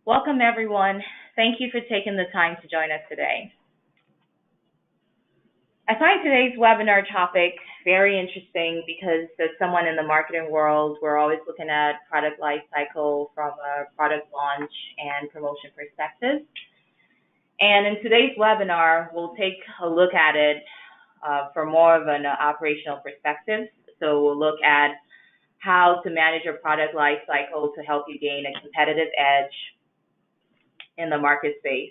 Welcome, everyone. Thank you for taking the time to join us today. I find today's webinar topic very interesting because as someone in the marketing world, we're always looking at product life cycle from a product launch and promotion perspective. And in today's webinar, we'll take a look at it from more of an operational perspective. So we'll look at how to manage your product life cycle to help you gain a competitive edge in the market space.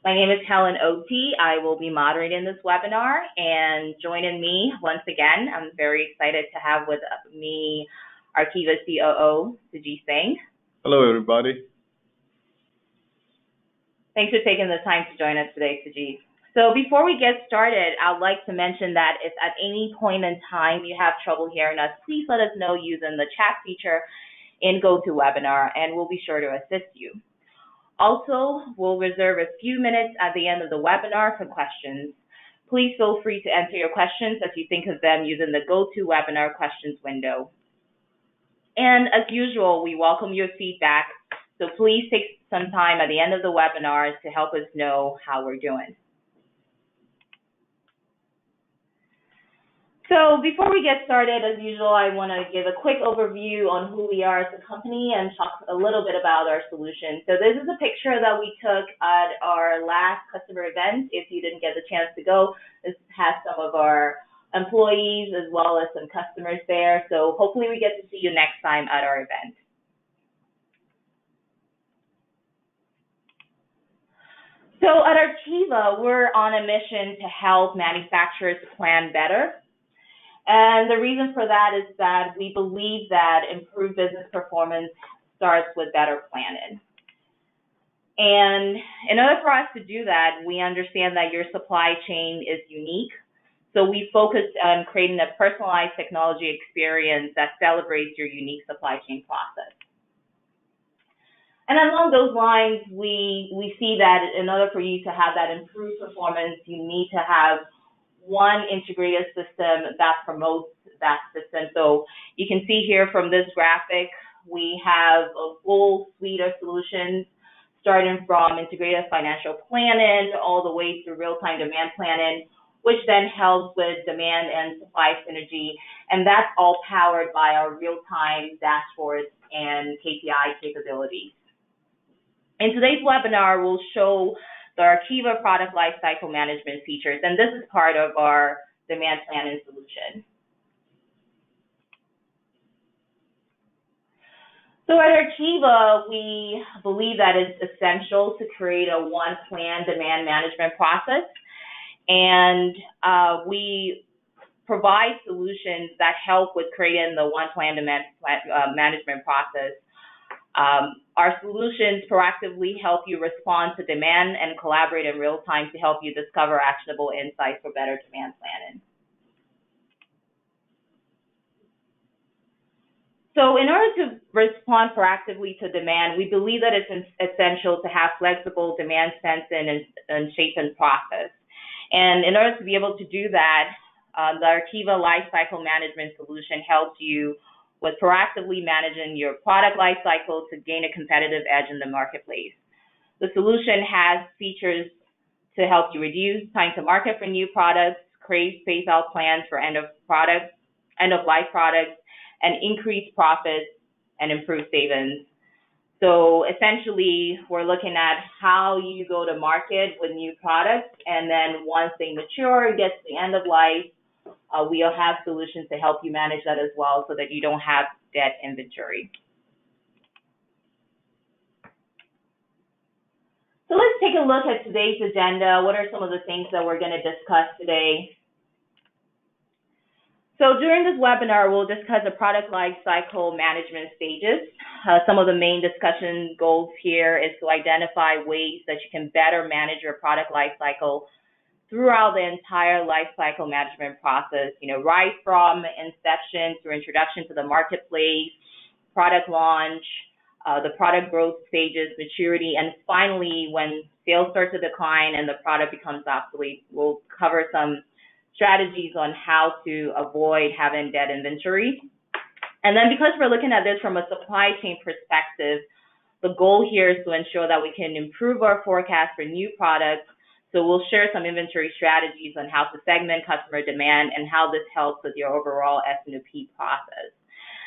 My name is Helen Oti. I will be moderating this webinar, and joining me once again, I'm very excited to have with me Arqiva COO, Sujit Singh. Hello, everybody. Thanks for taking the time to join us today, Sujit. So before we get started, I'd like to mention that if at any point in time you have trouble hearing us, please let us know using the chat feature in GoToWebinar, and we'll be sure to assist you. Also, we'll reserve a few minutes at the end of the webinar for questions. Please feel free to enter your questions as you think of them using the GoToWebinar questions window. And as usual, we welcome your feedback, so please take some time at the end of the webinar to help us know how we're doing. So before we get started, as usual, I want to give a quick overview on who we are as a company and talk a little bit about our solution. So this is a picture that we took at our last customer event. If you didn't get the chance to go, this has some of our employees as well as some customers there. So hopefully we get to see you next time at our event. So at Arqiva, we're on a mission to help manufacturers plan better. And the reason for that is that we believe that improved business performance starts with better planning. And in order for us to do that, we understand that your supply chain is unique. So we focused on creating a personalized technology experience that celebrates your unique supply chain process. And along those lines, we see that in order for you to have that improved performance, you need to have one integrated system that promotes that system. So you can see here from this graphic, we have a full suite of solutions starting from integrated financial planning all the way through real-time demand planning, which then helps with demand and supply synergy. And that's all powered by our real-time dashboards and KPI capabilities. In today's webinar, we'll show the Arqiva product lifecycle management features, and this is part of our demand planning solution. So at Arqiva, we believe that it's essential to create a one-plan demand management process, and we provide solutions that help with creating the one-plan demand management process. Our solutions proactively help you respond to demand and collaborate in real time to help you discover actionable insights for better demand planning. So in order to respond proactively to demand, we believe that it's essential to have flexible demand sensing and shaping process. And in order to be able to do that, the Arqiva Lifecycle Management solution helps you with proactively managing your product life cycle to gain a competitive edge in the marketplace. The solution has features to help you reduce time to market for new products, create phase-out plans for end-of-life products, and increase profits and improve savings. So essentially, we're looking at how you go to market with new products, and then once they mature and get to the end of life, we'll have solutions to help you manage that as well so that you don't have dead inventory. So let's take a look at today's agenda. What are some of the things that we're going to discuss today? So during this webinar, we'll discuss the product lifecycle management stages. Some of the main discussion goals here is to identify ways that you can better manage your product lifecycle throughout the entire lifecycle management process, right from inception through introduction to the marketplace, product launch, the product growth stages, maturity, and finally, when sales start to decline and the product becomes obsolete, we'll cover some strategies on how to avoid having dead inventory. And then because we're looking at this from a supply chain perspective, The goal here is to ensure that we can improve our forecast for new products. So we'll share some inventory strategies on how to segment customer demand and how this helps with your overall S&OP process.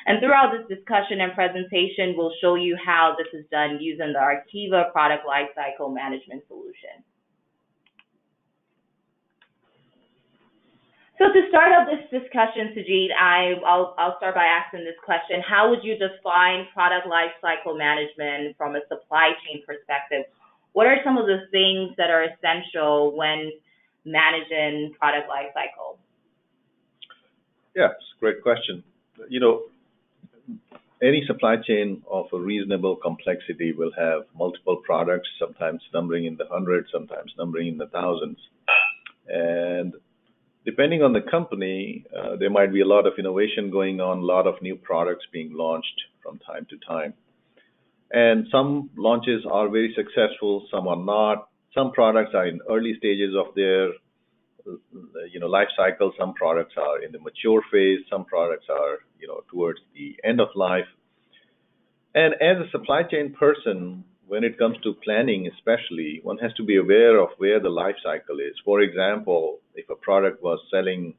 And throughout this discussion and presentation, we'll show you how this is done using the Artiva product lifecycle management solution. So to start out this discussion, Sujit, I'll start by asking this question. How would you define product lifecycle management from a supply chain perspective? What are some of the things that are essential when managing product lifecycle? Yeah, it's a great question. You know, any supply chain of a reasonable complexity will have multiple products, sometimes numbering in the hundreds, sometimes numbering in the thousands. And depending on the company, there might be a lot of innovation going on, a lot of new products being launched from time to time. And some launches are very successful, some are not. Some products are in early stages of their life cycle. Some products are in the mature phase. Some products are towards the end of life. And as a supply chain person, when it comes to planning especially, one has to be aware of where the life cycle is. For example, if a product was selling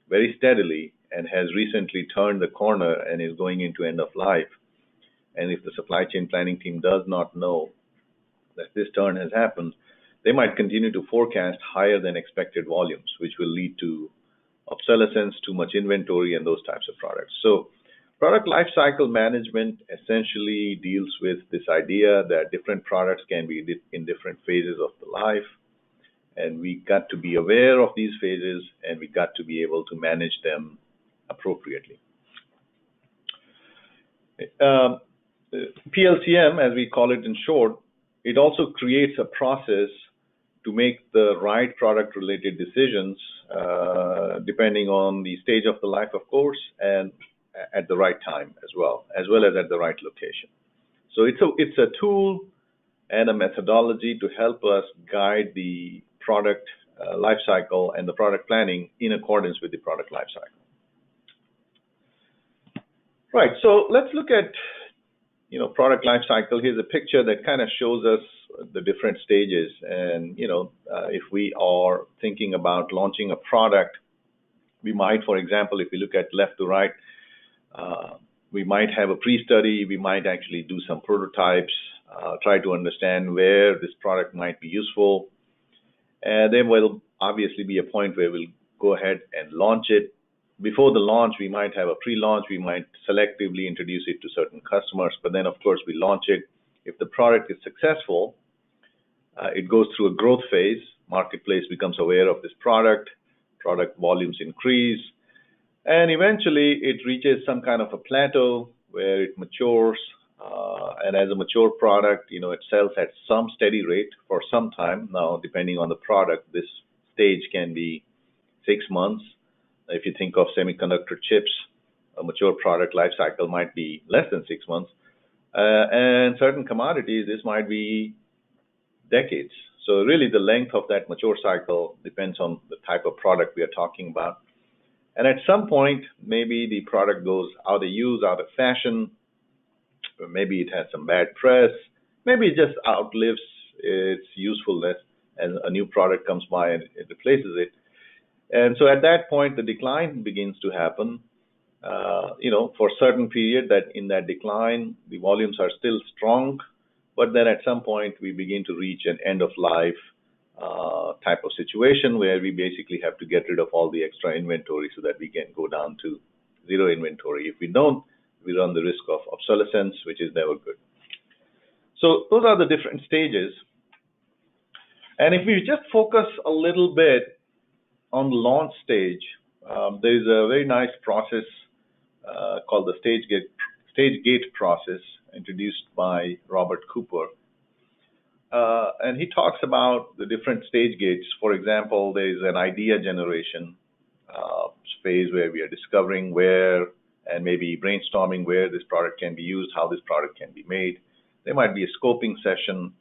very steadily and has recently turned the corner and is going into end of life, and if the supply chain planning team does not know that this turn has happened, they might continue to forecast higher than expected volumes, which will lead to obsolescence, too much inventory, and those types of products. So product lifecycle management essentially deals with this idea that different products can be in different phases of the life, and we got to be aware of these phases, and we got to be able to manage them appropriately. PLCM, as we call it in short, it also creates a process to make the right product-related decisions depending on the stage of the life, of course, and at the right time as well as at the right location. So it's a tool and a methodology to help us guide the product life cycle and the product planning in accordance with the product life cycle. Right, so let's look at product life cycle. Here's a picture that kind of shows us the different stages. And if we are thinking about launching a product, we might, for example, if we look at left to right, we might have a pre-study, we might actually do some prototypes, try to understand where this product might be useful. And there will obviously be a point where we'll go ahead and launch it. Before the launch, we might have a pre-launch, we might selectively introduce it to certain customers, but then of course we launch it. If the product is successful, it goes through a growth phase. Marketplace becomes aware of this product volumes increase, and eventually it reaches some kind of a plateau where it matures. And as a mature product, it sells at some steady rate for some time. Now, depending on the product, this stage can be 6 months. If you think of semiconductor chips, a mature product life cycle might be less than 6 months. And certain commodities, this might be decades. So really the length of that mature cycle depends on the type of product we are talking about. And at some point, maybe the product goes out of use, out of fashion, or maybe it has some bad press, maybe it just outlives its usefulness and a new product comes by and it replaces it. And so at that point, the decline begins to happen, for a certain period. That in that decline, the volumes are still strong, but then at some point we begin to reach an end of life type of situation where we basically have to get rid of all the extra inventory so that we can go down to zero inventory. If we don't, we run the risk of obsolescence, which is never good. So those are the different stages. And if we just focus a little bit on the launch stage, there is a very nice process called the stage gate process, introduced by Robert Cooper. And he talks about the different stage gates. For example, there is an idea generation phase where we are discovering where and maybe brainstorming where this product can be used, how this product can be made. There might be a scoping session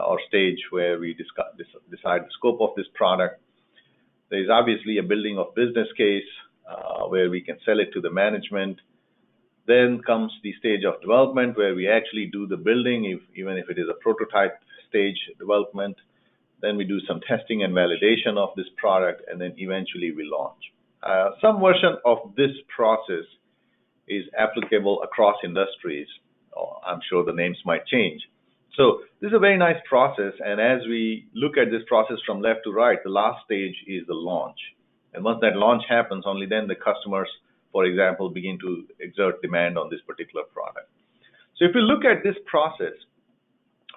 or stage where we decide the scope of this product. There is obviously a building of business case where we can sell it to the management. Then comes the stage of development where we actually do the building, even if it is a prototype stage development. Then we do some testing and validation of this product, and then eventually we launch. Some version of this process is applicable across industries. I'm sure the names might change. So this is a very nice process, and as we look at this process from left to right, the last stage is the launch. And once that launch happens, only then the customers, for example, begin to exert demand on this particular product. So if we look at this process,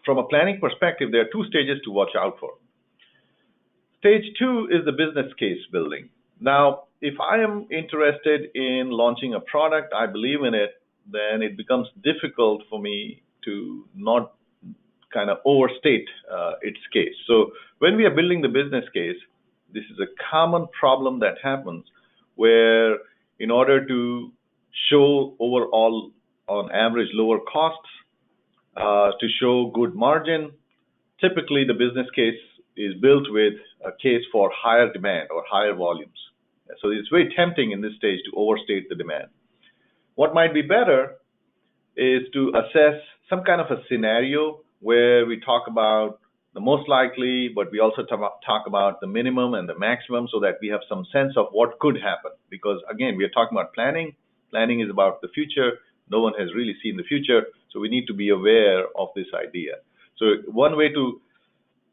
from a planning perspective, there are two stages to watch out for. Stage 2 is the business case building. Now, if I am interested in launching a product, I believe in it, then it becomes difficult for me to not kind of overstate its case. So when we are building the business case, this is a common problem that happens where in order to show overall, on average, lower costs, to show good margin, typically the business case is built with a case for higher demand or higher volumes. So it's very tempting in this stage to overstate the demand. What might be better is to assess some kind of a scenario where we talk about the most likely, but we also talk about the minimum and the maximum so that we have some sense of what could happen. Because again, we are talking about planning. Planning is about the future. No one has really seen the future, so we need to be aware of this idea. So one way to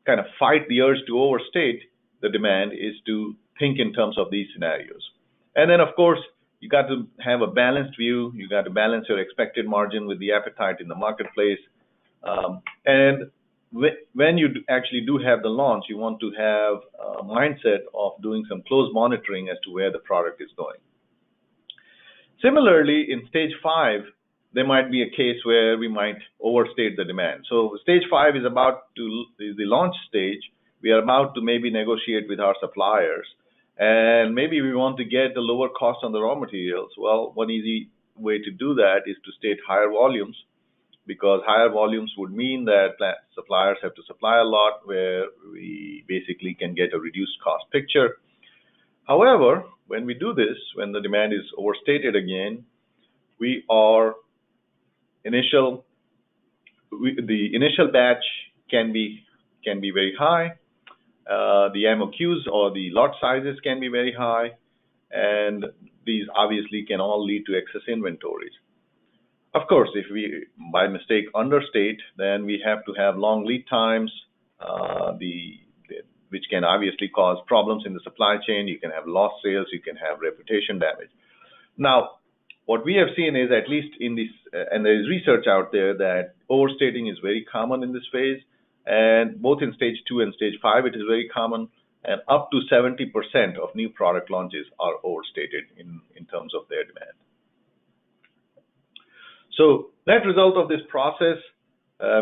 kind of fight the urge to overstate the demand is to think in terms of these scenarios. And then, of course, you got to have a balanced view. You got to balance your expected margin with the appetite in the marketplace. And when you actually do have the launch, you want to have a mindset of doing some close monitoring as to where the product is going. Similarly, in stage 5, there might be a case where we might overstate the demand. So stage 5 is the launch stage. We are about to maybe negotiate with our suppliers, and maybe we want to get a lower cost on the raw materials. Well, one easy way to do that is to state higher volumes, because higher volumes would mean that suppliers have to supply a lot, where we basically can get a reduced cost picture. However, when we do this, when the demand is overstated again, the initial batch can be very high. The MOQs or the lot sizes can be very high, and these obviously can all lead to excess inventories. Of course, if we by mistake understate, then we have to have long lead times, which can obviously cause problems in the supply chain. You can have lost sales, you can have reputation damage. Now, what we have seen is, at least in this, and there is research out there, that overstating is very common in this phase, and both in stage 2 and stage 5, it is very common, and up to 70% of new product launches are overstated in terms of their demand. So that result of this process,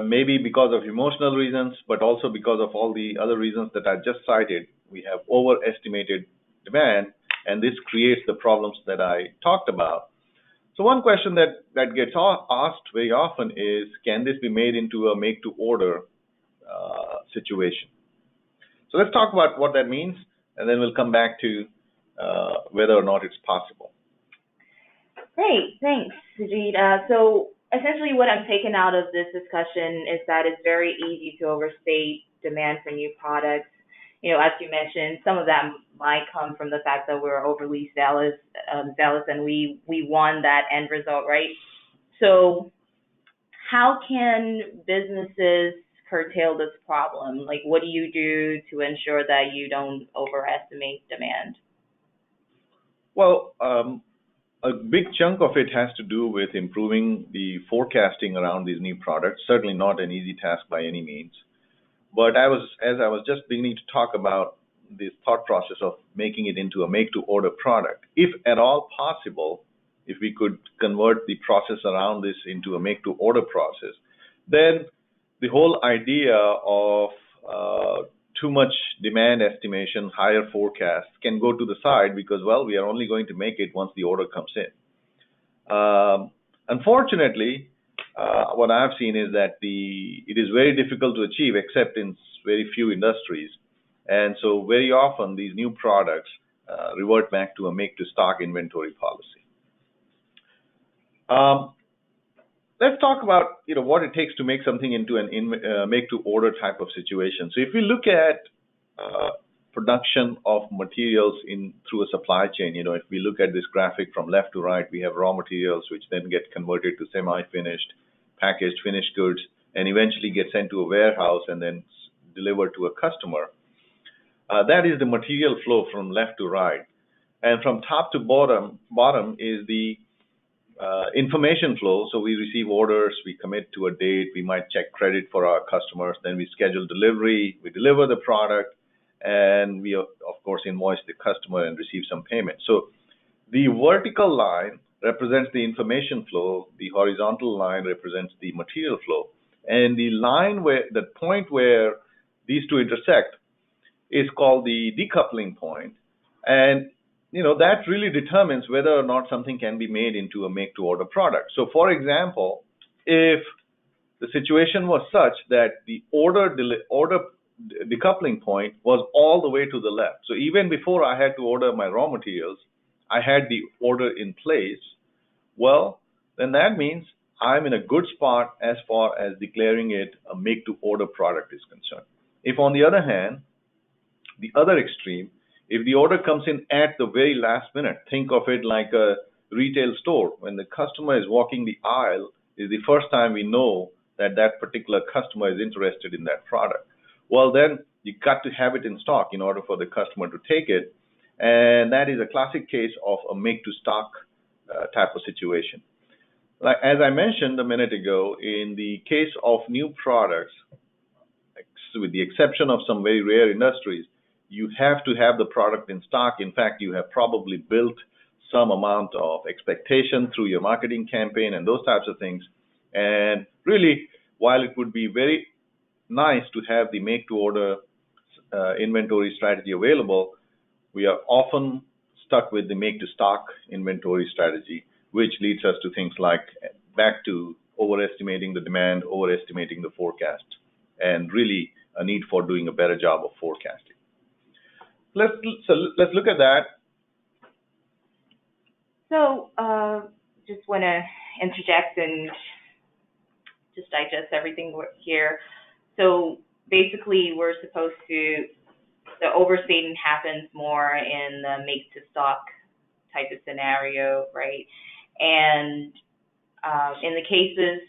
maybe because of emotional reasons, but also because of all the other reasons that I just cited, we have overestimated demand, and this creates the problems that I talked about. So one question that gets asked very often is, can this be made into a make-to-order situation? So let's talk about what that means, and then we'll come back to whether or not it's possible. Great, thanks, Sujit. So essentially what I'm taking out of this discussion is that it's very easy to overstate demand for new products. You know, as you mentioned, some of that might come from the fact that we're overly zealous, and we want that end result, right? So how can businesses curtail this problem? Like, what do you do to ensure that you don't overestimate demand? Well, a big chunk of it has to do with improving the forecasting around these new products. Certainly not an easy task by any means. But as I was just beginning to talk about this thought process of making it into a make-to-order product, if at all possible, if we could convert the process around this into a make-to-order process, then the whole idea of too much demand estimation, higher forecasts can go to the side, because, well, we are only going to make it once the order comes in. Unfortunately, what I've seen is that it is very difficult to achieve, except in very few industries. And so very often these new products revert back to a make-to-stock inventory policy. Um, let's talk about what it takes to make something into an make to order type of situation. So if we look at production of materials in through a supply chain, if we look at this graphic from left to right, we have raw materials which then get converted to semi-finished, packaged, finished goods, and eventually get sent to a warehouse and then delivered to a customer. That is the material flow from left to right, and from top to bottom is the information flow. So we receive orders, we commit to a date, we might check credit for our customers, then we schedule delivery, we deliver the product, and we of course invoice the customer and receive some payment. So the vertical line represents the information flow, the horizontal line represents the material flow, and the point where these two intersect is called the decoupling point. And that really determines whether or not something can be made into a make-to-order product. So, for example, if the situation was such that the order decoupling point was all the way to the left, so even before I had to order my raw materials, I had the order in place, well, then that means I'm in a good spot as far as declaring it a make-to-order product is concerned. If, on the other hand, the other extreme, if the order comes in at the very last minute, think of it like a retail store. When the customer is walking the aisle, is the first time we know that that particular customer is interested in that product. Well, then you got to have it in stock in order for the customer to take it. And that is a classic case of a make-to-stock type of situation. Like, as I mentioned a minute ago, in the case of new products, with the exception of some very rare industries, you have to have the product in stock. In fact, you have probably built some amount of expectation through your marketing campaign and those types of things. And really, while it would be very nice to have the make-to-order inventory strategy available, we are often stuck with the make-to-stock inventory strategy, which leads us to things like back to overestimating the demand, overestimating the forecast, and really a need for doing a better job of forecasting. Let's look at that. So, just want to interject and just digest everything here. So, basically, we're supposed to, the overstating happens more in the make-to-stock type of scenario, right? And in the cases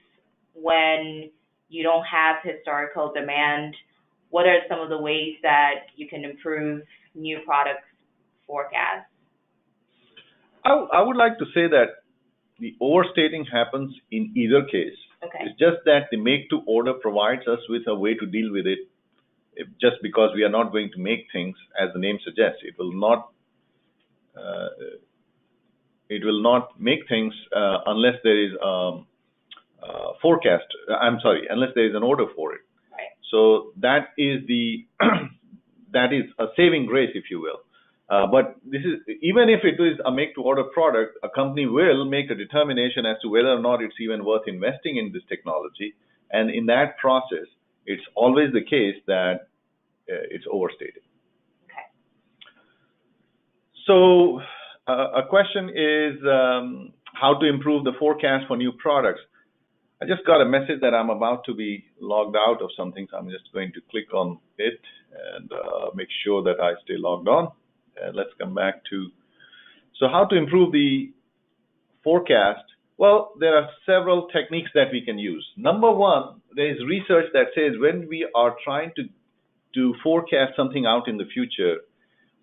when you don't have historical demand, what are some of the ways that you can improve new products forecasts? I would like to say that the overstating happens in either case. Okay. It's just that the make-to-order provides us with a way to deal with it. Just because we are not going to make things, as the name suggests, it will not make things unless there is forecast. Unless there is an order for it. Right. So that is that is a saving grace, if you will. But this is, even if it is a make-to-order product, a company will make a determination as to whether or not it's even worth investing in this technology. And in that process, it's always the case that it's overstated. Okay. So a question is how to improve the forecast for new products. I just got a message that I'm about to be logged out of something, so I'm just going to click on it and make sure that I stay logged on. And let's come back to, so how to improve the forecast? Well, there are several techniques that we can use. Number one, there is research that says when we are trying to forecast something out in the future,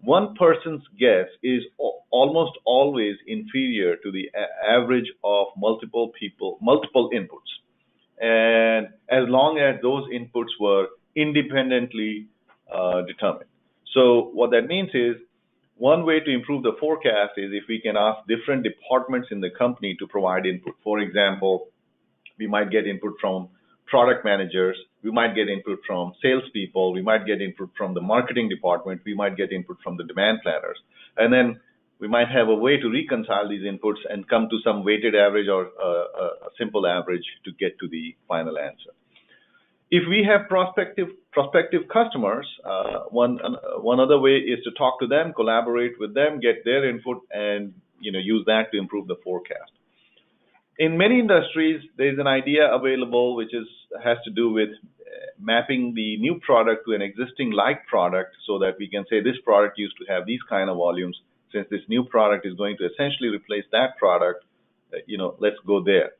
one person's guess is almost always inferior to the average of multiple inputs. And as long as those inputs were independently determined. So what that means is, one way to improve the forecast is if we can ask different departments in the company to provide input. For example, we might get input from product managers, we might get input from salespeople, we might get input from the marketing department, we might get input from the demand planners. And then we might have a way to reconcile these inputs and come to some weighted average or a simple average to get to the final answer. If we have prospective customers, one other way is to talk to them, collaborate with them, get their input, and use that to improve the forecast. In many industries, there's an idea available which has to do with mapping the new product to an existing like product so that we can say this product used to have these kind of volumes. Since this new product is going to essentially replace that product, let's go there.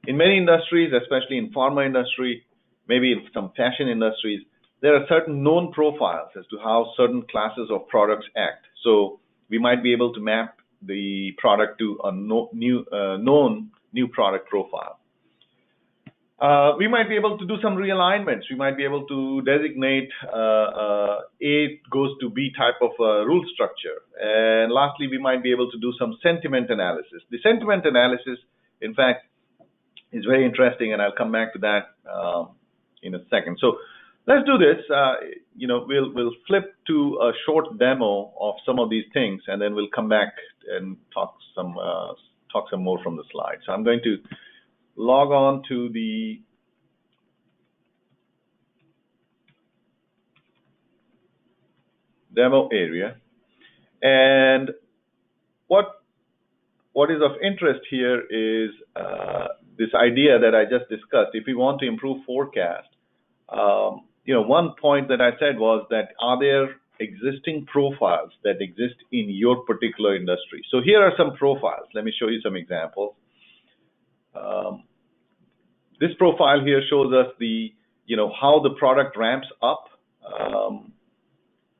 In many industries, especially in pharma industry, maybe in some fashion industries, there are certain known profiles as to how certain classes of products act. So we might be able to map the product to a known new product profile. We might be able to do some realignments. We might be able to designate A goes to B type of rule structure. And lastly, we might be able to do some sentiment analysis. The sentiment analysis, in fact, is very interesting, and I'll come back to that in a second. So let's do this. We'll flip to a short demo of some of these things, and then we'll come back and talk some more from the slides. So I'm going to log on to the demo area, and what is of interest here is this idea that I just discussed. If we want to improve forecast, one point that I said was that are there existing profiles that exist in your particular industry? So here are some profiles. Let me show you some examples. This profile here shows us how the product ramps up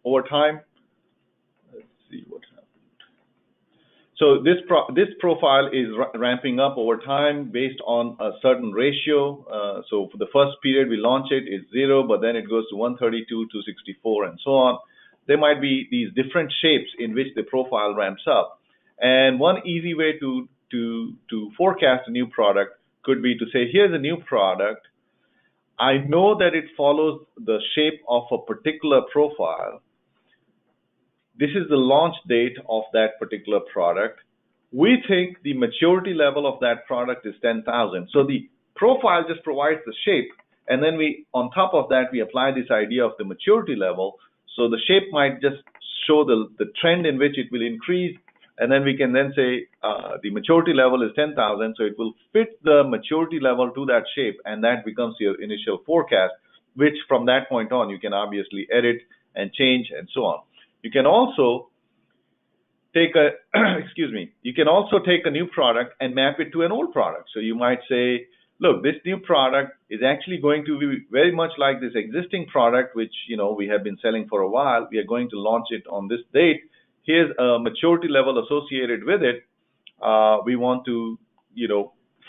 over time. Let's see what happened. So this profile is ramping up over time based on a certain ratio. So for the first period we launch it, it's 0, but then it goes to 132, 264, and so on. There might be these different shapes in which the profile ramps up. And one easy way to forecast a new product could be to say, here's a new product. I know that it follows the shape of a particular profile. This is the launch date of that particular product. We think the maturity level of that product is 10,000. So the profile just provides the shape, and then on top of that, we apply this idea of the maturity level. So the shape might just show the trend in which it will increase, and then we can then say the maturity level is 10,000, so it will fit the maturity level to that shape, and that becomes your initial forecast, which from that point on, you can obviously edit and change and so on. You can also take a new product and map it to an old product. So you might say, look, this new product is actually going to be very much like this existing product, which we have been selling for a while. We are going to launch it on this date. Here's a maturity level associated with it. We want to,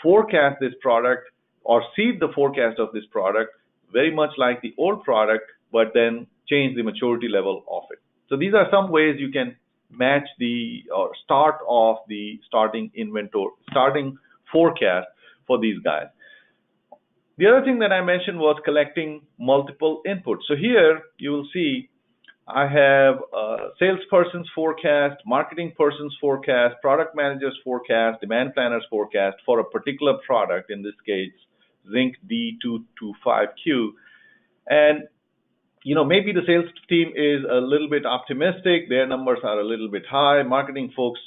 forecast this product or seed the forecast of this product very much like the old product, but then change the maturity level of it. So these are some ways you can match or start off the starting forecast for these guys. The other thing that I mentioned was collecting multiple inputs. So here you will see I have a salesperson's forecast, marketing person's forecast, product manager's forecast, demand planner's forecast for a particular product, in this case, Zinc D225Q. And maybe the sales team is a little bit optimistic. Their numbers are a little bit high. Marketing folks,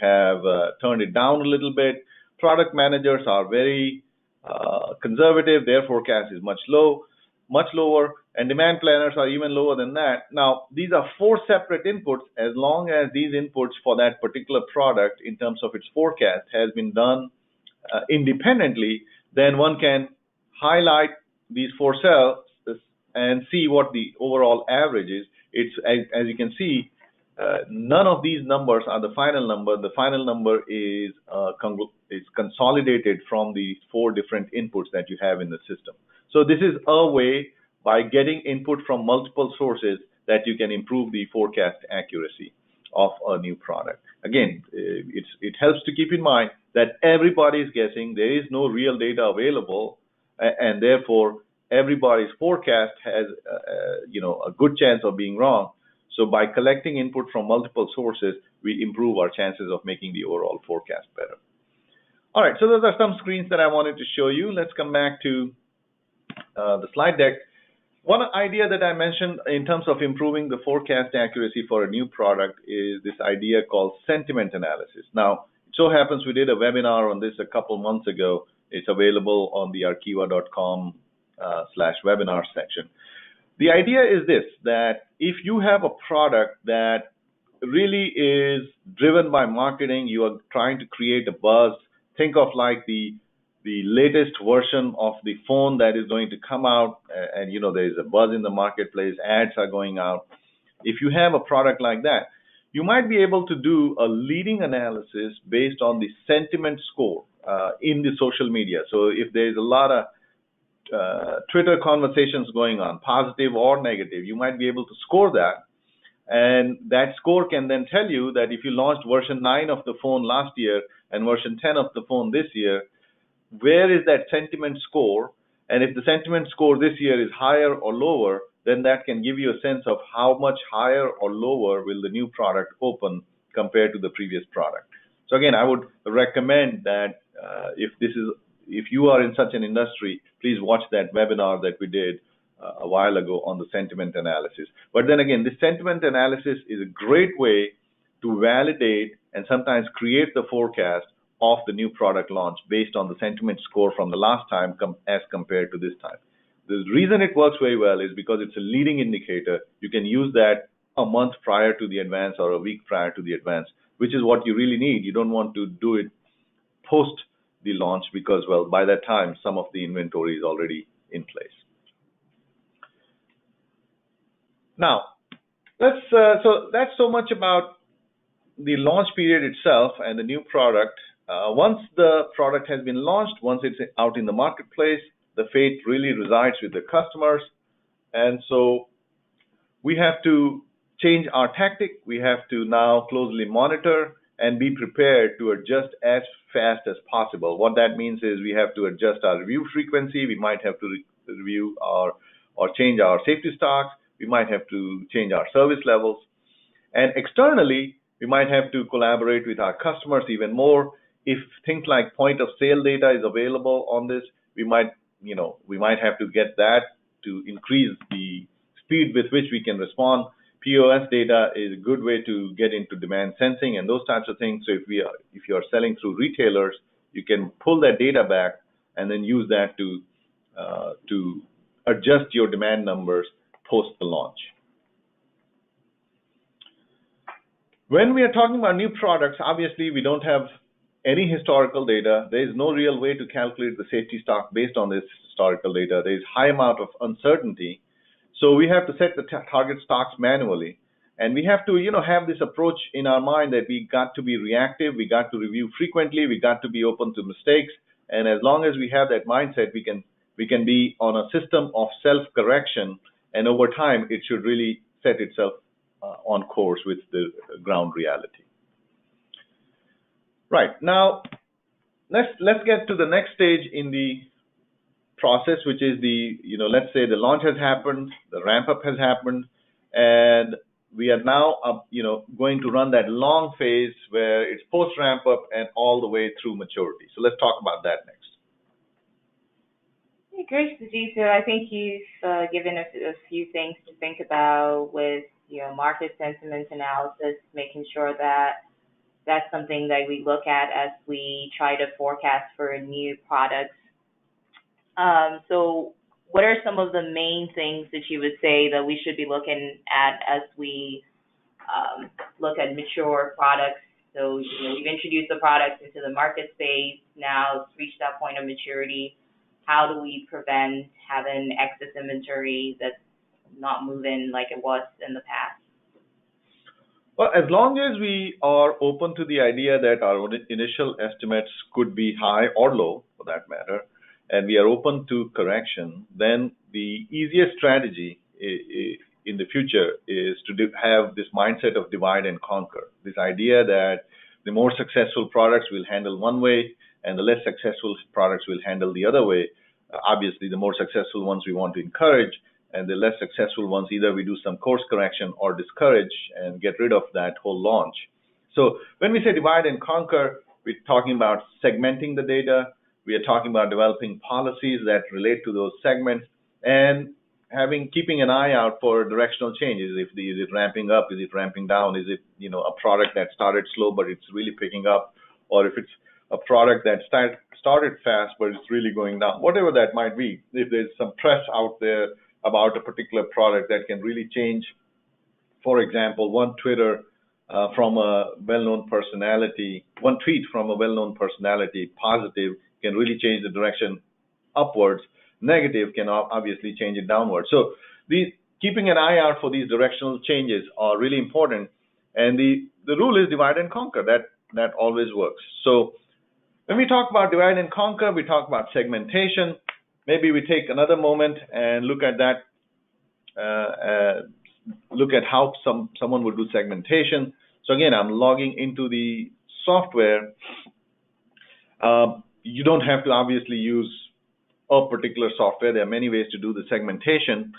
have turned it down a little bit. Product managers are very conservative. Their forecast is much lower. And demand planners are even lower than that. Now, these are 4 separate inputs. As long as these inputs for that particular product in terms of its forecast has been done independently, then one can highlight these 4 cells and see what the overall average is. It's as you can see, none of these numbers are the final number. The final number is consolidated from the 4 different inputs that you have in the system. So this is a way, by getting input from multiple sources, that you can improve the forecast accuracy of a new product. Again, it helps to keep in mind that everybody is guessing. There is no real data available, and therefore everybody's forecast has a good chance of being wrong. So by collecting input from multiple sources, we improve our chances of making the overall forecast better. All right, so those are some screens that I wanted to show you. Let's come back to the slide deck. One idea that I mentioned in terms of improving the forecast accuracy for a new product is this idea called sentiment analysis. Now, It so happens we did a webinar on this a couple months ago. It's available on the arqiva.com/webinar section. The idea is this, that if you have a product that really is driven by marketing, you are trying to create a buzz, think of like the latest version of the phone that is going to come out, and you know there's a buzz in the marketplace, ads are going out. If you have a product like that, you might be able to do a leading analysis based on the sentiment score in the social media. So if there's a lot of Twitter conversations going on, positive or negative, you might be able to score that. And that score can then tell you that if you launched version 9 of the phone last year and version 10 of the phone this year, where is that sentiment score? And if the sentiment score this year is higher or lower, then that can give you a sense of how much higher or lower will the new product open compared to the previous product. So again, I would recommend that if you are in such an industry, please watch that webinar that we did a while ago on the sentiment analysis. But then again, this sentiment analysis is a great way to validate and sometimes create the forecast of the new product launch based on the sentiment score from the last time as compared to this time. The reason it works very well is because it's a leading indicator. You can use that a month prior to the advance or a week prior to the advance, which is what you really need. You don't want to do it post the launch because, well, by that time, some of the inventory is already in place. Now, so that's so much about the launch period itself and the new product. Once the product has been launched, once it's out in the marketplace, the fate really resides with the customers. And so we have to change our tactic. We have to now closely monitor and be prepared to adjust as fast as possible. What that means is we have to adjust our review frequency. We might have to review or change our safety stocks. We might have to change our service levels. And externally, we might have to collaborate with our customers even more. If things like point of sale data is available on this, we might have to get that to increase the speed with which we can respond. POS data is a good way to get into demand sensing and those types of things. So if you are selling through retailers, you can pull that data back and then use that to adjust your demand numbers post the launch. When we are talking about new products, obviously we don't have any historical data. There is no real way to calculate the safety stock based on this historical data. There is high amount of uncertainty. So we have to set the target stocks manually. And we have to, have this approach in our mind that we got to be reactive, we got to review frequently, we got to be open to mistakes. And as long as we have that mindset, we can be on a system of self-correction. And over time, it should really set itself on course with the ground reality. Right, now let's get to the next stage in the process, which is let's say the launch has happened, the ramp up has happened, and we are now going to run that long phase where it's post ramp up and all the way through maturity. So let's talk about that next. Hey, great, Sujit. I think you've given us a few things to think about with market sentiment analysis, making sure that that's something that we look at as we try to forecast for new products. So what are some of the main things that you would say that we should be looking at as we look at mature products? So we've introduced the product into the market space. Now it's reached that point of maturity. How do we prevent having excess inventory that's not moving like it was in the past? Well, as long as we are open to the idea that our initial estimates could be high or low, for that matter, and we are open to correction, then the easiest strategy in the future is to have this mindset of divide and conquer. This idea that the more successful products will handle one way and the less successful products will handle the other way. Obviously, the more successful ones we want to encourage, and the less successful ones, either we do some course correction or discourage and get rid of that whole launch. So when we say divide and conquer, we're talking about segmenting the data. We are talking about developing policies that relate to those segments and keeping an eye out for directional changes. Is it ramping up? Is it ramping down? Is it a product that started slow but it's really picking up? or if it's a product that started fast but it's really going down, whatever that might be. If there's some press out there about a particular product that can really change, for example, one tweet from a well-known personality positive can really change the direction upwards. Negative can obviously change it downwards. So keeping an eye out for these directional changes are really important. And the rule is divide and conquer. That always works. So when we talk about divide and conquer, we talk about segmentation. Maybe we take another moment and look at that. Look at how someone would do segmentation. So again, I'm logging into the software. You don't have to obviously use a particular software. There are many ways to do the segmentation.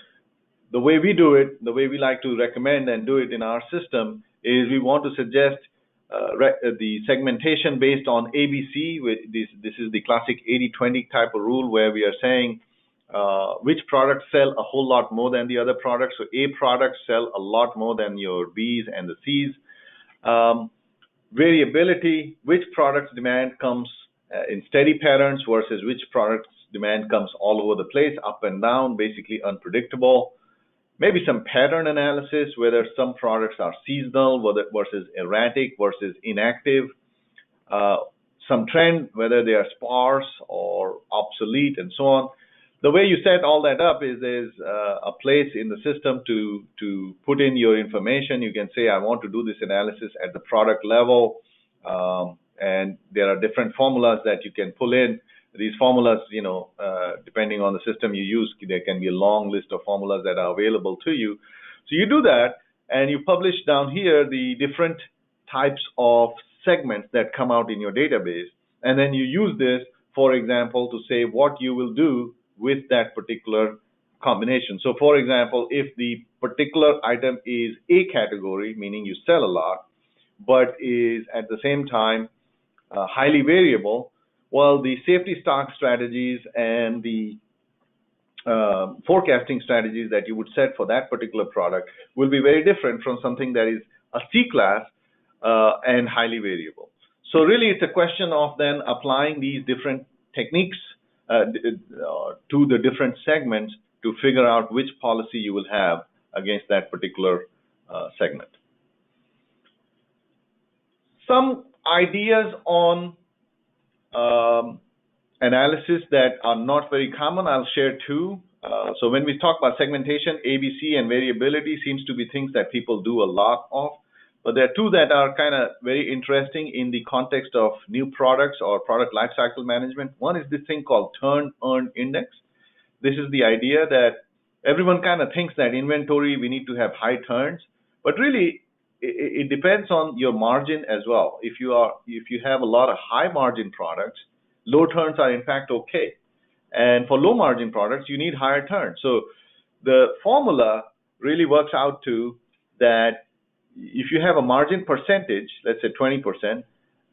The way we do it, the way we like to recommend and do it in our system is we want to suggest the segmentation based on ABC. This is the classic 80-20 type of rule where we are saying which products sell a whole lot more than the other products. So A products sell a lot more than your B's and the C's. Variability, which products demand comes in steady patterns versus which products demand comes all over the place, up and down, basically unpredictable. Maybe some pattern analysis, whether some products are seasonal versus erratic versus inactive. Some trend, whether they are sparse or obsolete and so on. The way you set all that up is there's a place in the system to put in your information. You can say, I want to do this analysis at the product level. And there are different formulas that you can pull in. These formulas, depending on the system you use, there can be a long list of formulas that are available to you. So you do that, and you publish down here the different types of segments that come out in your database. And then you use this, for example, to say what you will do with that particular combination. So, for example, if the particular item is A category, meaning you sell a lot, but is at the same time highly variable, well, the safety stock strategies and the forecasting strategies that you would set for that particular product will be very different from something that is a C class and highly variable. So really, it's a question of then applying these different techniques to the different segments to figure out which policy you will have against that particular segment. Some ideas on analysis that are not very common, I'll share two. So when we talk about segmentation, ABC and variability seems to be things that people do a lot of. But there are two that are kind of very interesting in the context of new products or product lifecycle management. One is this thing called turn-earn index. This is the idea that everyone kind of thinks that inventory, we need to have high turns, but really it depends on your margin as well. If you have a lot of high margin products, low turns are in fact okay. And for low margin products, you need higher turns. So the formula really works out to that if you have a margin percentage, let's say 20%,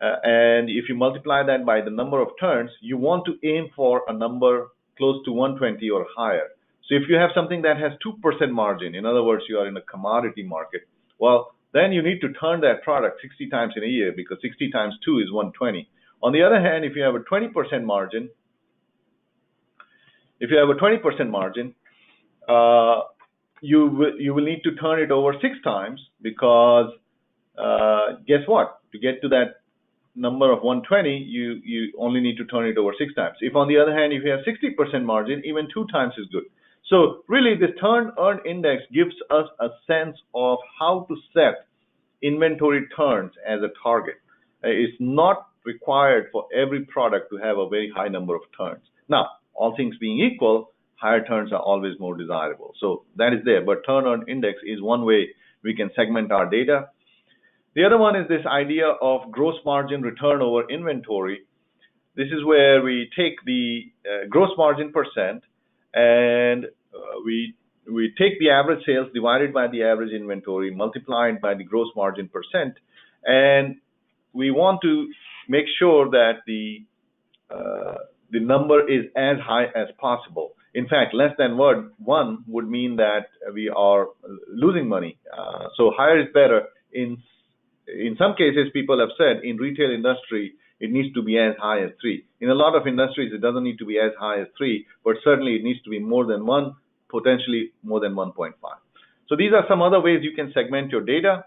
and if you multiply that by the number of turns, you want to aim for a number close to 120 or higher. So if you have something that has 2% margin, in other words, you are in a commodity market, well, then you need to turn that product 60 times in a year because 60 times 2 is 120. On the other hand, if you have a 20% margin, you will need to turn it over 6 times because guess what? To get to that number of 120, you only need to turn it over 6 times. If on the other hand, if you have 60% margin, even 2 times is good. So really this turn-earn index gives us a sense of how to set inventory turns as a target. It's not required for every product to have a very high number of turns. Now, all things being equal, higher turns are always more desirable. So that is there, but turn-earn index is one way we can segment our data. The other one is this idea of gross margin return over inventory. This is where we take the gross margin percent and we take the average sales divided by the average inventory multiplied by the gross margin percent, and we want to make sure that the number is as high as possible. In fact, less than 1 would mean that we are losing money. So higher is better. In some cases, people have said in retail industry, it needs to be as high as 3. In a lot of industries, it doesn't need to be as high as 3, but certainly it needs to be more than 1, potentially more than 1.5. So these are some other ways you can segment your data,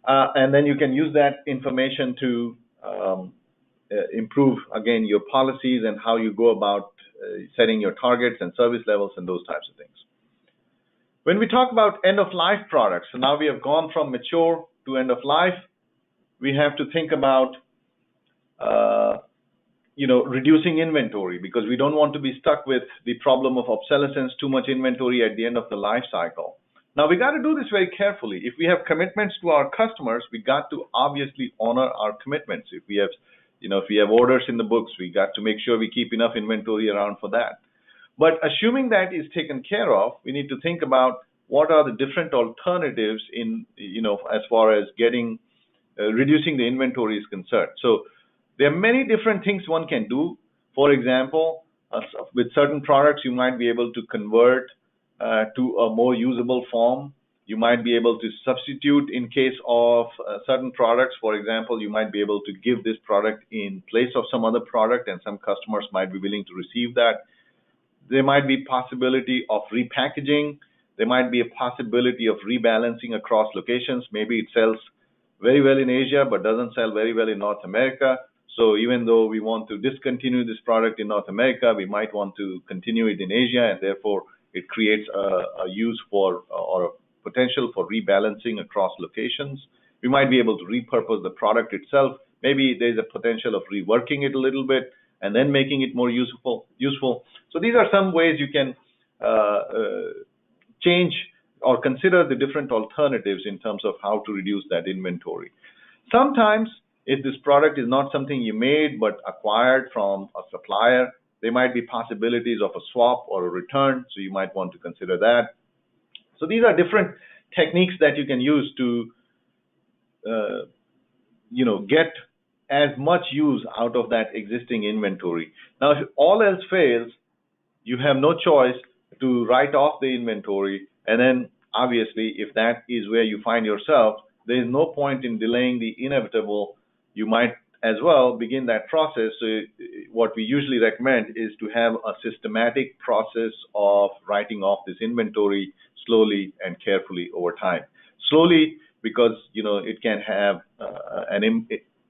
and then you can use that information to improve, again, your policies and how you go about setting your targets and service levels and those types of things. When we talk about end-of-life products, so now we have gone from mature to end-of-life, we have to think about reducing inventory, because we don't want to be stuck with the problem of obsolescence, too much inventory at the end of the life cycle. Now, we got to do this very carefully. If we have commitments to our customers, we got to obviously honor our commitments. If we have orders in the books, we got to make sure we keep enough inventory around for that. But assuming that is taken care of, we need to think about what are the different alternatives in, as far as reducing the inventory is concerned. So there are many different things one can do. For example, with certain products, you might be able to convert to a more usable form. You might be able to substitute in case of certain products. For example, you might be able to give this product in place of some other product, and some customers might be willing to receive that. There might be possibility of repackaging. There might be a possibility of rebalancing across locations. Maybe it sells very well in Asia, but doesn't sell very well in North America. So even though we want to discontinue this product in North America, we might want to continue it in Asia, and therefore it creates a use for or a potential for rebalancing across locations. We might be able to repurpose the product itself. Maybe there's a potential of reworking it a little bit and then making it more useful. So these are some ways you can change or consider the different alternatives in terms of how to reduce that inventory. Sometimes, if this product is not something you made but acquired from a supplier, there might be possibilities of a swap or a return, so you might want to consider that. So these are different techniques that you can use to get as much use out of that existing inventory. Now, if all else fails, you have no choice to write off the inventory, and then obviously if that is where you find yourself, there is no point in delaying the inevitable. You might as well begin that process. So what we usually recommend is to have a systematic process of writing off this inventory slowly and carefully over time. Slowly, because it can have an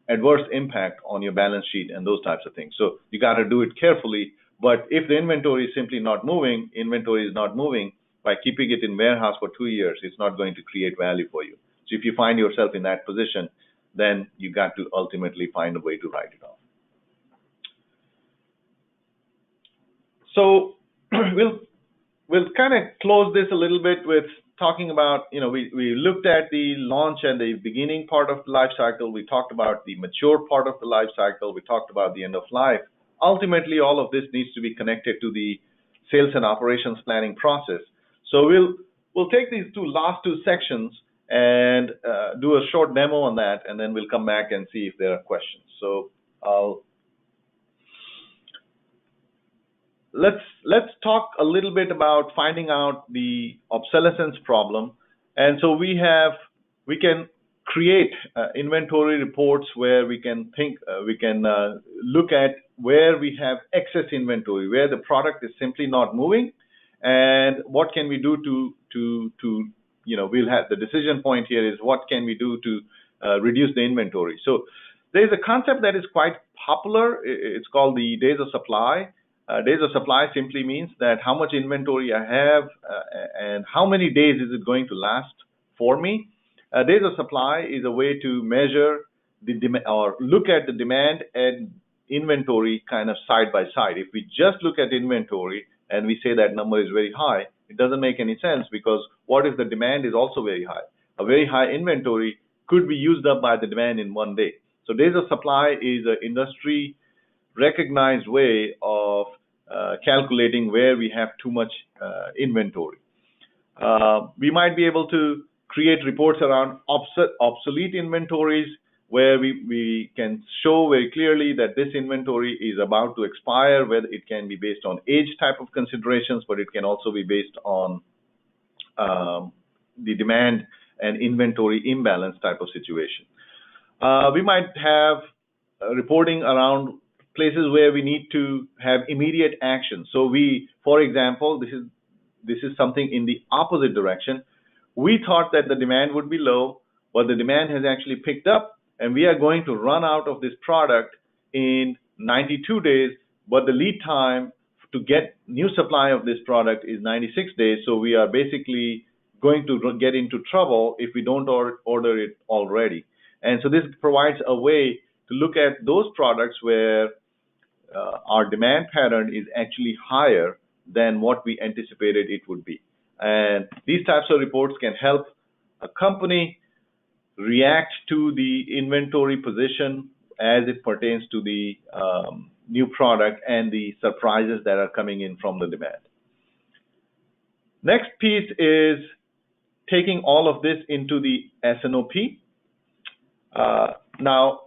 adverse impact on your balance sheet and those types of things. So you got to do it carefully. But if the inventory is simply not moving, by keeping it in warehouse for 2 years, it's not going to create value for you. So if you find yourself in that position, then you got to ultimately find a way to write it off. So we'll kind of close this a little bit with talking about, we looked at the launch and the beginning part of the life cycle. We talked about the mature part of the life cycle. We talked about the end of life. Ultimately, all of this needs to be connected to the sales and operations planning process. So we'll take these last two sections and do a short demo on that, and then we'll come back and see if there are questions. So let's talk a little bit about finding out the obsolescence problem. And so we can create inventory reports where we can look at where we have excess inventory, where the product is simply not moving, and what can we do to we'll have the decision point here is what can we do to reduce the inventory. So there's a concept that is quite popular. It's called the days of supply. Days of supply simply means that how much inventory I have and how many days is it going to last for me. Days of supply is a way to measure the demand or look at the demand and inventory kind of side by side. If we just look at inventory and we say that number is very high, it doesn't make any sense, because what if the demand is also very high? A very high inventory could be used up by the demand in one day. So days of supply is an industry recognized way of calculating where we have too much inventory. We might be able to create reports around obsolete inventories, where we can show very clearly that this inventory is about to expire, whether it can be based on age type of considerations, but it can also be based on the demand and inventory imbalance type of situation. We might have reporting around places where we need to have immediate action. So for example, this is something in the opposite direction. We thought that the demand would be low, but the demand has actually picked up, and we are going to run out of this product in 92 days, but the lead time to get new supply of this product is 96 days. So we are basically going to get into trouble if we don't order it already. And so this provides a way to look at those products where our demand pattern is actually higher than what we anticipated it would be. And these types of reports can help a company react to the inventory position as it pertains to the new product and the surprises that are coming in from the demand. Next piece is taking all of this into the S&OP. Now,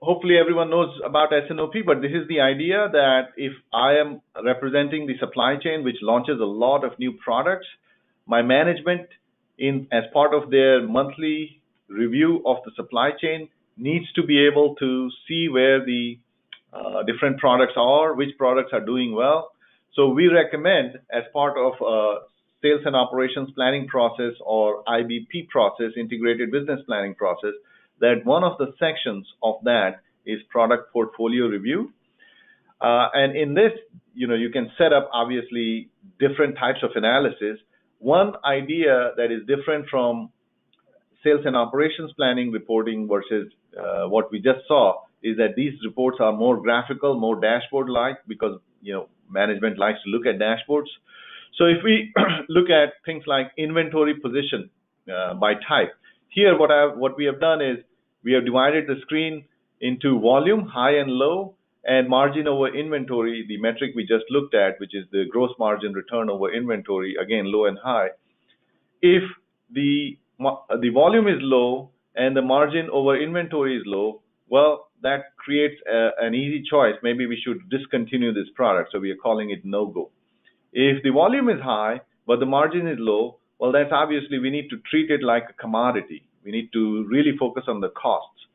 hopefully everyone knows about S&OP, but this is the idea that if I am representing the supply chain, which launches a lot of new products, my management, as part of their monthly review of the supply chain, needs to be able to see where the different products are, which products are doing well. So we recommend, as part of a sales and operations planning process, or IBP process, integrated business planning process, that one of the sections of that is product portfolio review. And in this, you can set up obviously different types of analysis. One idea that is different from sales and operations planning reporting versus what we just saw is that these reports are more graphical, more dashboard-like, because management likes to look at dashboards. So if we look at things like inventory position by type, here what we have done is we have divided the screen into volume, high and low, and margin over inventory, the metric we just looked at, which is the gross margin return over inventory, again, low and high. If the volume is low and the margin over inventory is low, well, that creates an easy choice. Maybe we should discontinue this product, so we are calling it no-go. If the volume is high, but the margin is low, well, that's obviously we need to treat it like a commodity. We need to really focus on the costs.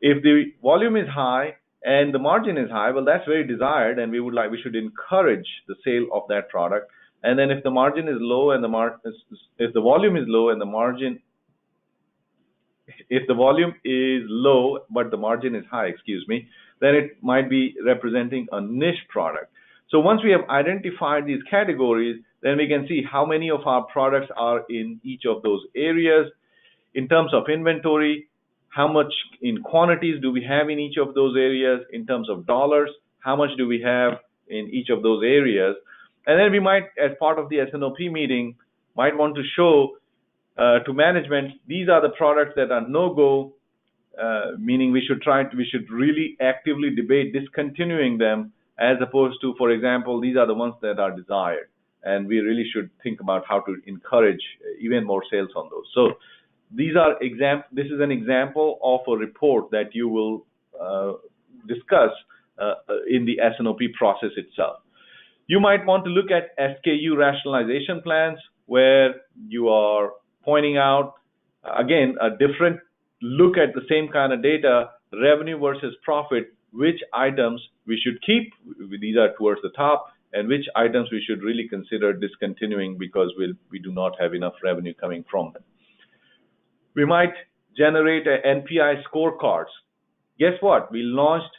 If the volume is high and the margin is high, well, that's very desired, and we should encourage the sale of that product. And then if the margin is low and if the volume is low and the margin, if the volume is low but the margin is high, then it might be representing a niche product. So once we have identified these categories, then we can see how many of our products are in each of those areas. In terms of inventory, how much in quantities do we have in each of those areas? In terms of dollars, how much do we have in each of those areas? And then we might, as part of the S&OP meeting, might want to show to management, these are the products that are no-go, meaning we should really actively debate discontinuing them, as opposed to, for example, these are the ones that are desired. And we really should think about how to encourage even more sales on those. So this is an example of a report that you will discuss in the S&OP process itself. You might want to look at SKU rationalization plans, where you are pointing out, again, a different look at the same kind of data, revenue versus profit, which items we should keep, these are towards the top, and which items we should really consider discontinuing because we do not have enough revenue coming from them. We might generate an NPI scorecards. Guess what? We launched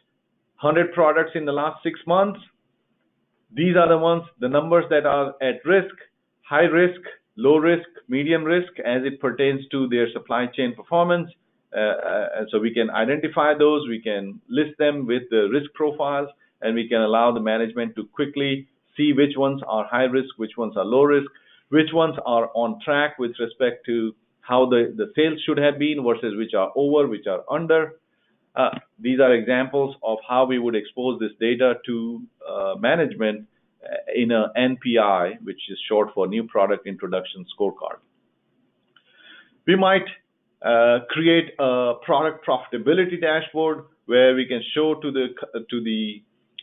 100 products in the last 6 months. These are the numbers that are at risk, high risk, low risk, medium risk, as it pertains to their supply chain performance. And so we can identify those, we can list them with the risk profiles, and we can allow the management to quickly see which ones are high risk, which ones are low risk, which ones are on track with respect to how the sales should have been versus which are over, which are under. These are examples of how we would expose this data to management in a NPI, which is short for New Product Introduction Scorecard. We might create a product profitability dashboard where we can show to the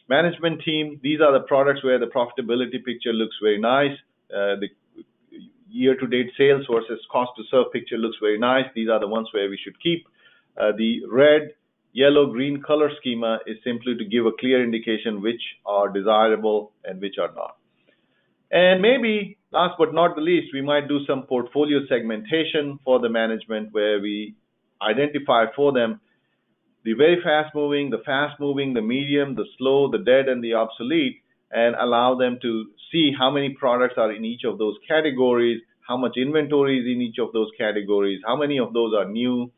management team, these are the products where the profitability picture looks very nice. The year-to-date sales versus cost to serve picture looks very nice. These are the ones where we should keep. The red yellow-green color schema is simply to give a clear indication which are desirable and which are not. And maybe, last but not the least, we might do some portfolio segmentation for the management where we identify for them the very fast-moving, the medium, the slow, the dead, and the obsolete, and allow them to see how many products are in each of those categories, how much inventory is in each of those categories, how many of those are new.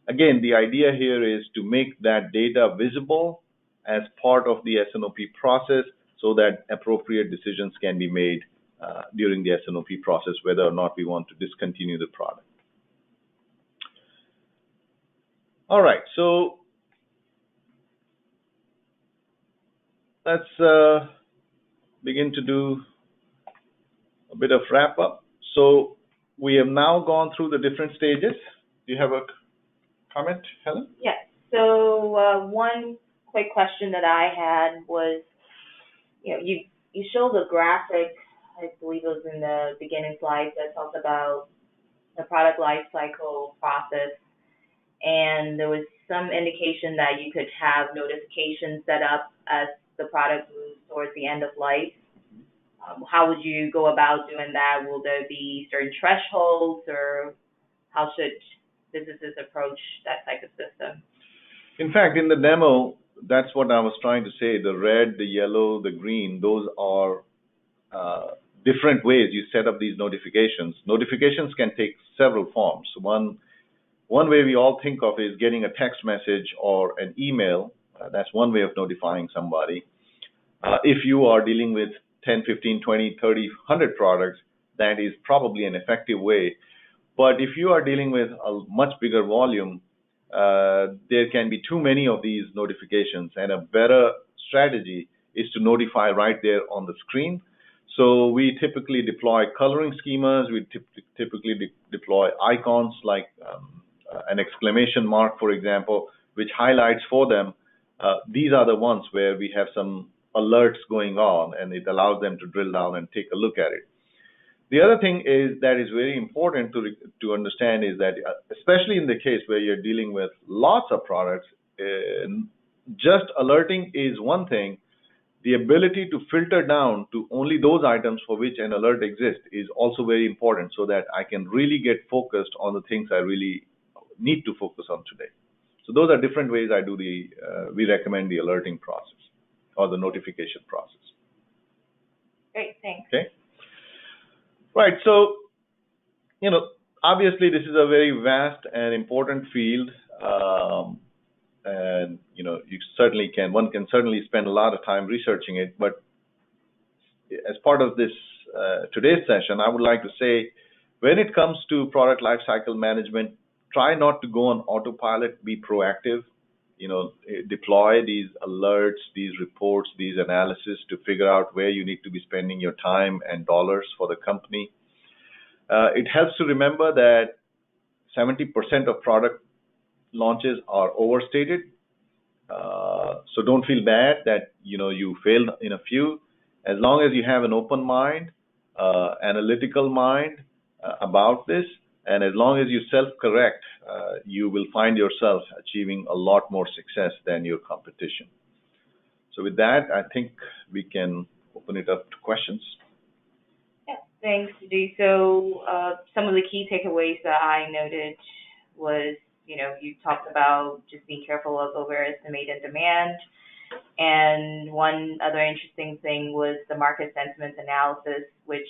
Again, the idea here is to make that data visible as part of the S&OP process so that appropriate decisions can be made during the S&OP process, whether or not we want to discontinue the product. All right, so let's begin to do a bit of wrap up. So we have now gone through the different stages. Do you have a comment, Helen? Yes. So one quick question that I had was, you showed the graphic, I believe it was in the beginning slides, that talked about the product life cycle process, and there was some indication that you could have notifications set up as the product moves towards the end of life. How would you go about doing that? Will there be certain thresholds, or how should businesses approach that type of system? In fact, in the demo, that's what I was trying to say. The red, the yellow, the green, those are different ways you set up these notifications. Notifications can take several forms. One way we all think of is getting a text message or an email. That's one way of notifying somebody. If you are dealing with 10, 15, 20, 30, 100 products, that is probably an effective way. But if you are dealing with a much bigger volume, there can be too many of these notifications, and a better strategy is to notify right there on the screen. So we typically deploy coloring schemas. We typically deploy icons like an exclamation mark, for example, which highlights for them. These are the ones where we have some alerts going on, and it allows them to drill down and take a look at it. The other thing is that is very important to understand is that, especially in the case where you're dealing with lots of products, just alerting is one thing. The ability to filter down to only those items for which an alert exists is also very important, so that I can really get focused on the things I really need to focus on today. So those are different ways I do we recommend the alerting process or the notification process. Great, thanks. Okay. Right, so, obviously this is a very vast and important field, and, one can certainly spend a lot of time researching it, but as part of this today's session, I would like to say, when it comes to product lifecycle management, try not to go on autopilot, be proactive, deploy these alerts, these reports, these analysis to figure out where you need to be spending your time and dollars for the company. It helps to remember that 70% of product launches are overstated. So don't feel bad that you failed in a few. As long as you have an open mind, analytical mind about this, and as long as you self-correct, you will find yourself achieving a lot more success than your competition. So with that, I think we can open it up to questions. Yeah, thanks, Sujit. So some of the key takeaways that I noted was, you talked about just being careful of overestimated demand. And one other interesting thing was the market sentiment analysis, which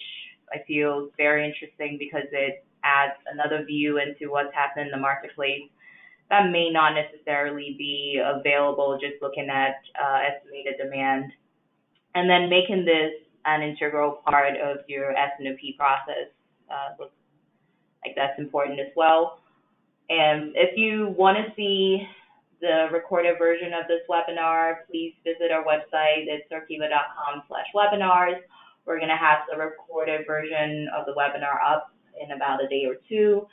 I feel is very interesting because it adds another view into what's happening in the marketplace that may not necessarily be available just looking at estimated demand. And then making this an integral part of your S&OP process looks like that's important as well. And if you want to see the recorded version of this webinar, please visit our website at workiva.com/webinars. We're going to have the recorded version of the webinar up in about a day or two.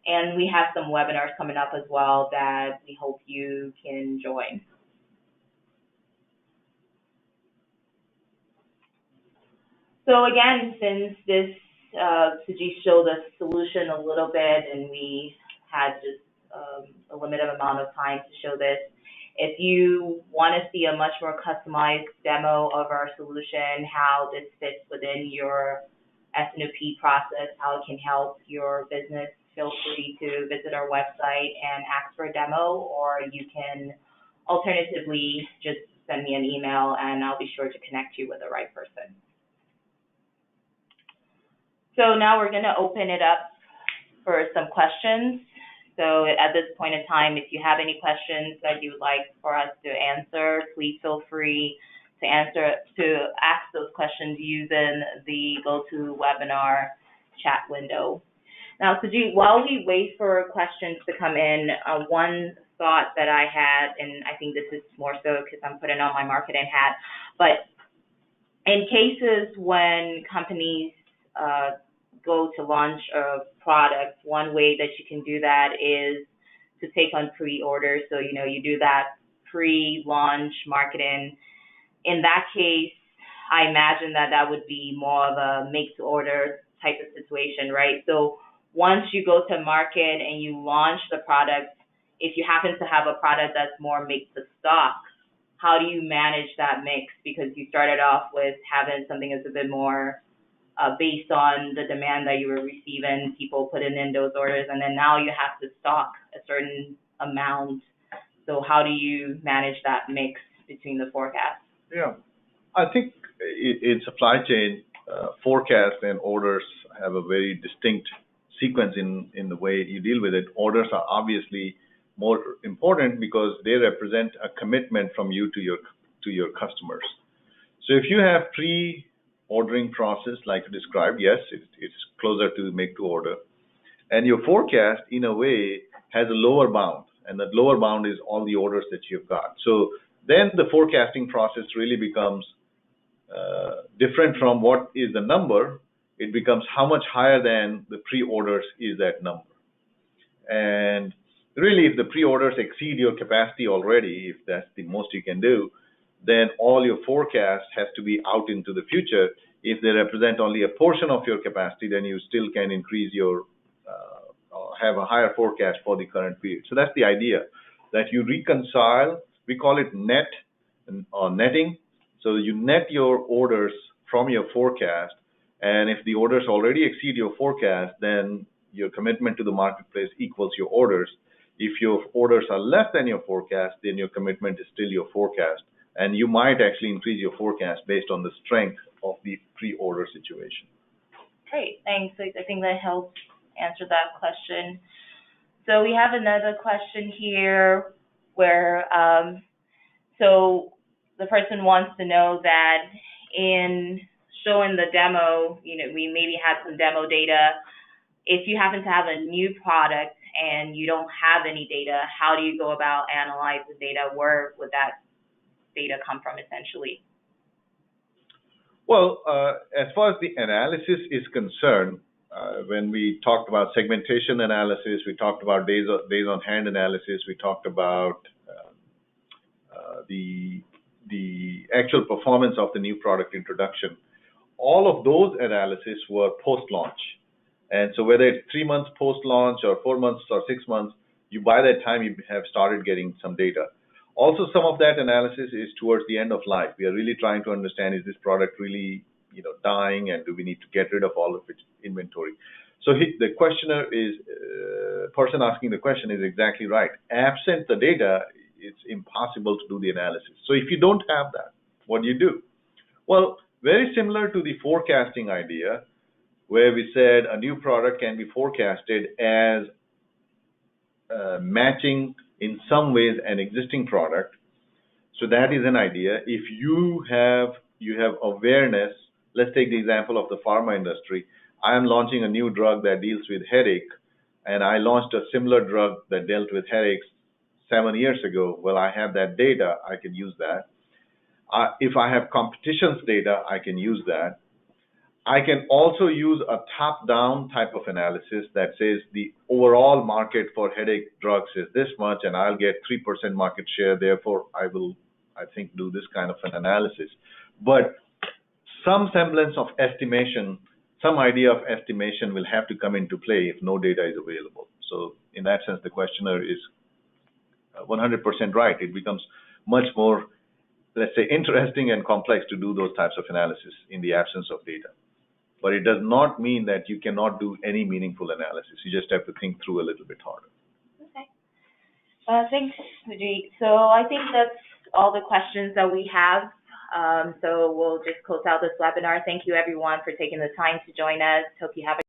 And we have some webinars coming up as well that we hope you can join. So again, since this Sujit showed the solution a little bit and we had just a limited amount of time to show this. If you want to see a much more customized demo of our solution, how this fits within your S&OP process, how it can help your business, feel free to visit our website and ask for a demo, or you can alternatively just send me an email and I'll be sure to connect you with the right person. So now we're going to open it up for some questions. So at this point in time, if you have any questions that you would like for us to answer, please feel free to ask those questions using the GoToWebinar chat window. Now, Sujit, while we wait for questions to come in, one thought that I had, and I think this is more so because I'm putting on my marketing hat, but in cases when companies go to launch a product, one way that you can do that is to take on pre-orders. So, you do that pre-launch marketing. In that case, I imagine that would be more of a make-to-order type of situation, right? So once you go to market and you launch the product, if you happen to have a product that's more make-to-stock, how do you manage that mix? Because you started off with having something that's a bit more based on the demand that you were receiving, people putting in those orders, and then now you have to stock a certain amount. So how do you manage that mix between the forecasts? Yeah, I think in supply chain, forecasts and orders have a very distinct sequence in the way you deal with it. Orders are obviously more important because they represent a commitment from you to your customers. So if you have pre-ordering process like you described, yes, it's closer to make to order. And your forecast, in a way, has a lower bound, and that lower bound is all the orders that you've got. So then the forecasting process really becomes different from what is the number. It becomes how much higher than the pre-orders is that number. And really, if the pre-orders exceed your capacity already, if that's the most you can do, then all your forecast has to be out into the future. If they represent only a portion of your capacity, then you still can increase your, have a higher forecast for the current period. So that's the idea, that you reconcile, we call it net or netting. So you net your orders from your forecast, and if the orders already exceed your forecast, then your commitment to the marketplace equals your orders. If your orders are less than your forecast, then your commitment is still your forecast. And you might actually increase your forecast based on the strength of the pre-order situation. Great, thanks. I think that helps answer that question. So we have another question here where, so the person wants to know that in showing the demo, we maybe had some demo data. If you happen to have a new product and you don't have any data, how do you go about analyzing the data? Where would that data come from, essentially? Well, as far as the analysis is concerned, when we talked about segmentation analysis, we talked about days on hand analysis, we talked about the actual performance of the new product introduction. All of those analysis were post-launch. And so whether it's 3 months post-launch or 4 months or 6 months, by that time you have started getting some data. Also, some of that analysis is towards the end of life. We are really trying to understand, is this product really, dying, and do we need to get rid of all of its inventory? So the questioner person asking the question is exactly right. Absent the data, it's impossible to do the analysis. So if you don't have that, what do you do? Well, very similar to the forecasting idea, where we said a new product can be forecasted as matching in some ways an existing product. So that is an idea. If you have awareness, let's take the example of the pharma industry. I am launching a new drug that deals with headache, and I launched a similar drug that dealt with headaches 7 years ago. Well, I have that data, I can use that. If I have competition's data, I can use that. I can also use a top-down type of analysis that says the overall market for headache drugs is this much, and I'll get 3% market share. Therefore, I think, do this kind of an analysis. But some semblance of estimation, some idea of estimation will have to come into play if no data is available. So in that sense, the questioner is 100% right. It becomes much more, let's say, interesting and complex to do those types of analysis in the absence of data. But it does not mean that you cannot do any meaningful analysis. You just have to think through a little bit harder. Okay. Thanks, Sujit. So I think that's all the questions that we have. So we'll just close out this webinar. Thank you, everyone, for taking the time to join us. Hope you have a